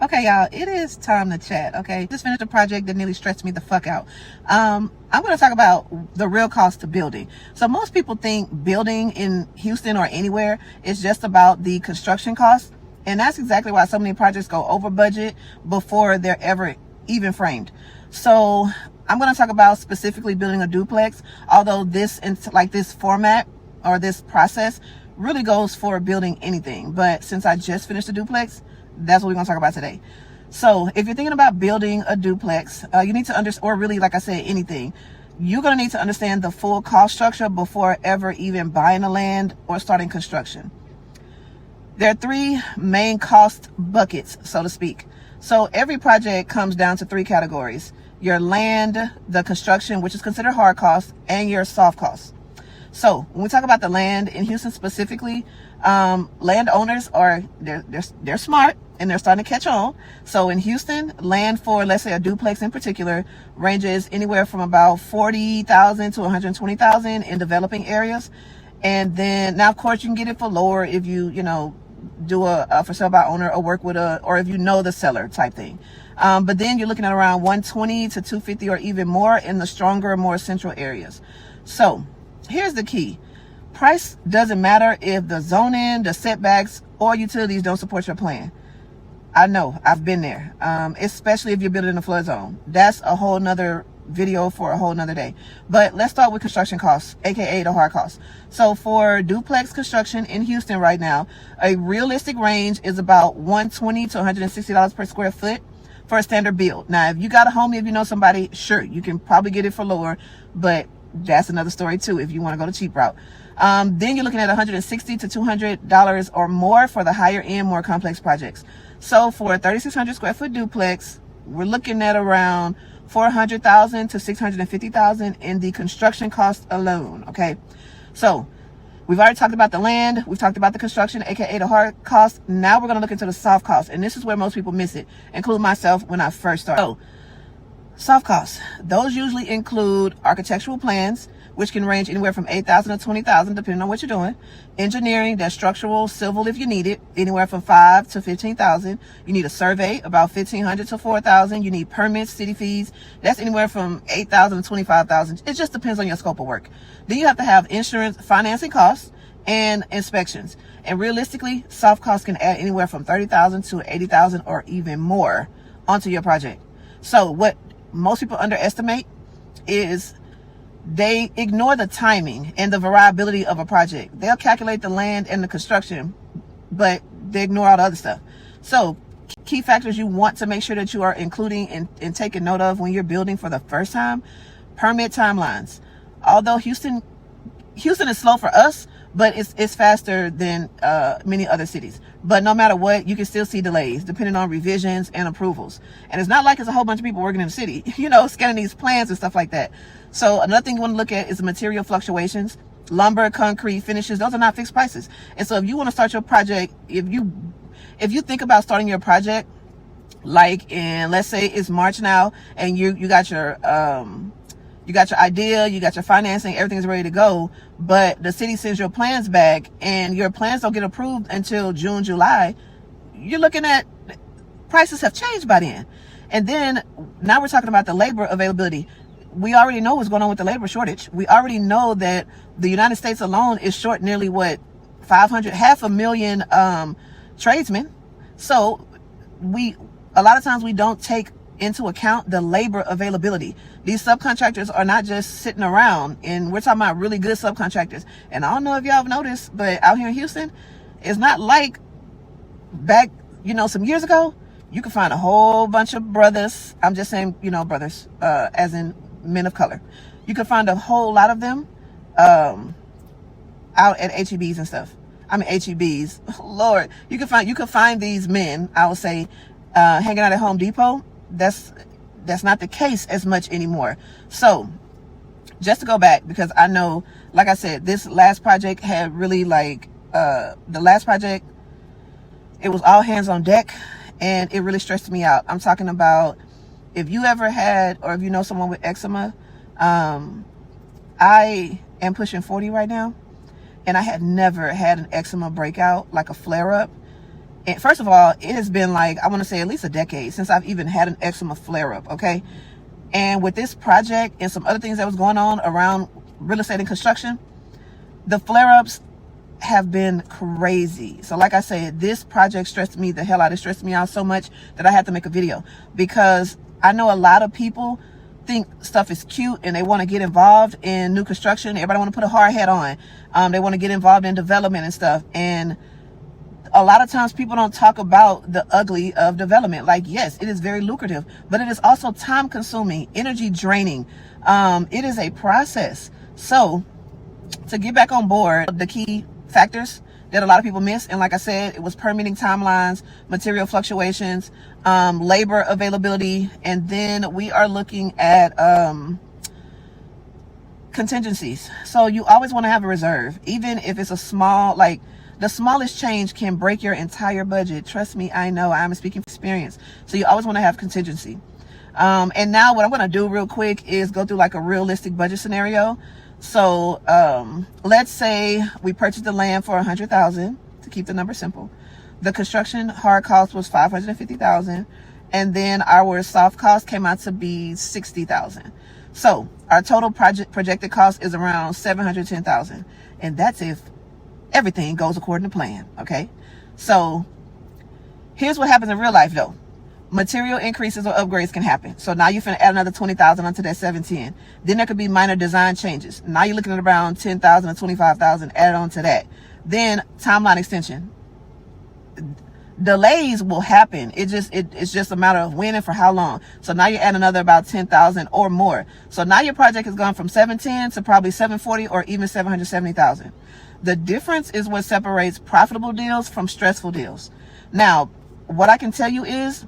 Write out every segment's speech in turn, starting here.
Okay, y'all, it is time to chat. Okay, just finished a project that nearly stressed me the fuck out. I'm going to talk about the real cost to building. So most people think building in Houston or anywhere is just about the construction costs, and that's exactly why so many projects go over budget before they're ever even framed. So I'm going to talk about specifically building a duplex, although this format or this process really goes for building anything. But since I just finished a duplex, that's what we're going to talk about today. So if you're thinking about building a duplex, you need to understand, or really, like I said, anything, you're going to need to understand the full cost structure before ever even buying the land or starting construction. There are three main cost buckets, so to speak. So every project comes down to three categories: your land, the construction, which is considered hard costs, and your soft costs. So when we talk about the land in Houston specifically, landowners they're smart and they're starting to catch on. So in Houston, land for, let's say, a duplex in particular ranges anywhere from about $40,000 to $120,000 in developing areas. And then now, of course, you can get it for lower if you do a for sale by owner or work with or if you know the seller type thing. But then you're looking at around 120 to 250 or even more in the stronger, more central areas. So here's the key. Price doesn't matter if the zoning, the setbacks, or utilities don't support your plan. I know, I've been there, especially if you're building in a flood zone. That's a whole nother video for a whole nother day. But let's start with construction costs, aka the hard costs. So for duplex construction in Houston right now, a realistic range is about $120 to $160 per square foot for a standard build. Now, if you got a homie, if you know somebody, sure, you can probably get it for lower, but that's another story too if you want to go the cheap route. Then you're looking at $160 to $200 or more for the higher end, more complex projects. So for a 3,600 square foot duplex, we're looking at around $400,000 to $650,000 in the construction cost alone. Okay, so we've already talked about the land, we've talked about the construction, aka the hard cost. Now we're going to look into the soft cost, and this is where most people miss it, including myself when I first started. So soft costs, those usually include architectural plans, which can range anywhere from $8,000 to $20,000 depending on what you're doing. Engineering, that's structural, civil if you need it, anywhere from $5,000 to $15,000. You need a survey, about $1,500 to $4,000. You need permits, city fees, that's anywhere from $8,000 to $25,000. It just depends on your scope of work. Then you have to have insurance, financing costs, and inspections. And realistically, soft costs can add anywhere from $30,000 to $80,000 or even more onto your project. So what most people underestimate is they ignore the timing and the variability of a project. They'll calculate the land and the construction, but they ignore all the other stuff. So key factors you want to make sure that you are including and taking note of when you're building for the first time: permit timelines. Although Houston is slow for us, but it's faster than many other cities. But no matter what, you can still see delays depending on revisions and approvals. And it's not like it's a whole bunch of people working in the city, scanning these plans and stuff like that. So another thing you want to look at is the material fluctuations. Lumber, concrete, finishes, those are not fixed prices. And so if you want to start your project, if you think about starting your project, like in, let's say it's March now, and you got your idea, you got your financing, everything's ready to go, but the city sends your plans back and your plans don't get approved until June, July, you're looking at prices have changed by then. And then now we're talking about the labor availability. We already know what's going on with the labor shortage. We already know that the United States alone is short nearly 500,000 tradesmen. So a lot of times we don't take into account the labor availability. These subcontractors are not just sitting around, and we're talking about really good subcontractors. And I don't know if y'all have noticed, but out here in Houston, it's not like back, some years ago, you could find a whole bunch of brothers. I'm just saying, brothers, as in men of color. You could find a whole lot of them out at HEBs and stuff. I mean, HEBs, Lord, you could find these men, I would say, hanging out at Home Depot. That's not the case as much anymore. So just to go back, because I know, like I said, this last project had really the last project, it was all hands on deck and it really stressed me out. I'm talking about, if you ever had, or if you know someone with eczema, I am pushing 40 right now, and I had never had an eczema breakout, like a flare up, And first of all, it has been like, I want to say at least a decade since I've even had an eczema flare up. Okay. And with this project and some other things that was going on around real estate and construction, the flare ups have been crazy. So like I said, this project stressed me the hell out. It stressed me out so much that I had to make a video, because I know a lot of people think stuff is cute and they want to get involved in new construction. Everybody want to put a hard hat on. They want to get involved in development and stuff. And a lot of times people don't talk about the ugly of development. Like, yes, it is very lucrative, but it is also time consuming, energy draining. It is a process. So to get back on board, the key factors that a lot of people miss, and like I said, it was permitting timelines, material fluctuations, labor availability, and then we are looking at contingencies. So you always want to have a reserve, even if it's a small, like the smallest change can break your entire budget. Trust me, I know, I'm speaking from experience. So you always want to have contingency. And now what I'm going to do real quick is go through like a realistic budget scenario. So let's say we purchased the land for $100,000 to keep the number simple. The construction hard cost was $550,000, and then our soft cost came out to be $60,000. So our total projected cost is around $710,000, and that's if everything goes according to plan. Okay, so here's what happens in real life though. Material increases or upgrades can happen. So now you're finna add another $20,000 onto that $710,000. Then there could be minor design changes. Now you're looking at around $10,000 or $25,000 added on to that. Then timeline extension. Delays will happen. It's just a matter of when and for how long. So now you're adding another about $10,000 or more. So now your project has gone from $710,000 to probably $740,000 or even $770,000. The difference is what separates profitable deals from stressful deals. Now, what I can tell you is,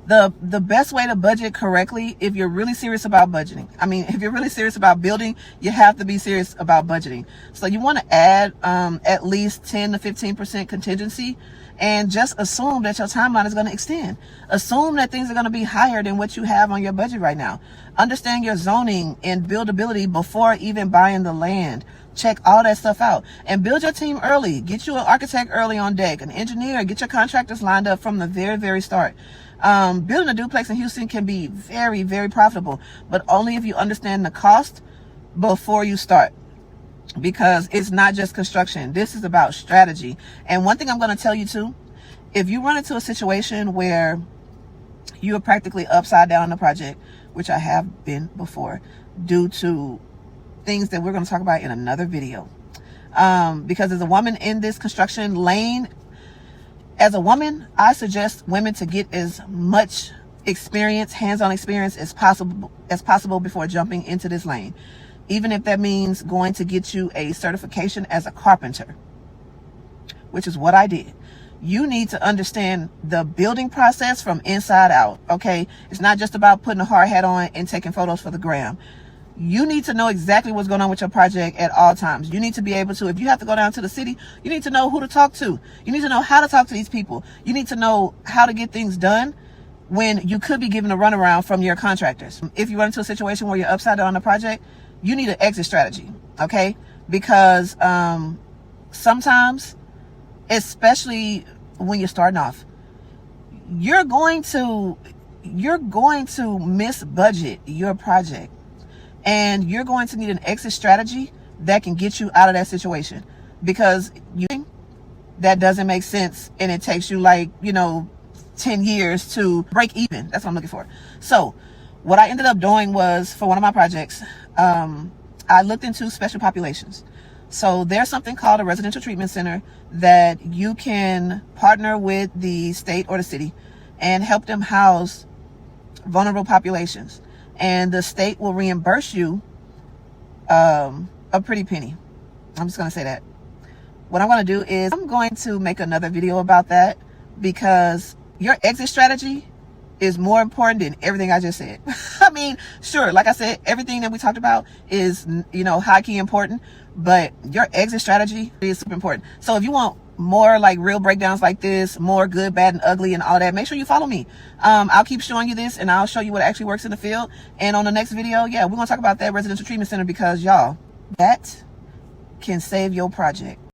the best way to budget correctly, if you're really serious about budgeting, I mean, if you're really serious about building, you have to be serious about budgeting. So you want to add at least 10 to 15% contingency, and just assume that your timeline is going to extend. Assume that things are going to be higher than what you have on your budget right now. Understand your zoning and buildability before even buying the land. Check all that stuff out and build your team early. Get you an architect early on deck, an engineer, get your contractors lined up from the very, very start. Building a duplex in Houston can be very, very profitable, but only if you understand the cost before you start, because it's not just construction. This is about strategy. And one thing I'm going to tell you too, if you run into a situation where you are practically upside down on the project, which I have been before, due to things that we're going to talk about in another video, because as a woman in this construction lane, as a woman, I suggest women to get as much experience, hands-on experience as possible before jumping into this lane. Even if that means going to get you a certification as a carpenter, which is what I did. You need to understand the building process from inside out, okay? It's not just about putting a hard hat on and taking photos for the gram. You need to know exactly what's going on with your project at all times. You need to be able to, if you have to go down to the city, you need to know who to talk to. You need to know how to talk to these people. You need to know how to get things done when you could be given a runaround from your contractors. If you run into a situation where you're upside down on the project, you need an exit strategy, okay? Because sometimes, especially when you're starting off, you're going to misbudget your project. And you're going to need an exit strategy that can get you out of that situation, because that doesn't make sense, and it takes you like, 10 years to break even. That's what I'm looking for. So what I ended up doing was, for one of my projects, I looked into special populations. So there's something called a residential treatment center that you can partner with the state or the city and help them house vulnerable populations. And the state will reimburse you a pretty penny. I'm just going to say that. What I'm going to do is I'm going to make another video about that, because your exit strategy is more important than everything I just said. I mean, sure, like I said, everything that we talked about is, high key important, but your exit strategy is super important. So if you want more like real breakdowns like this, more good, bad, and ugly and all that, make sure you follow me. I'll keep showing you this, and I'll show you what actually works in the field. And on the next video, we're going to talk about that residential treatment center, because y'all, that can save your project.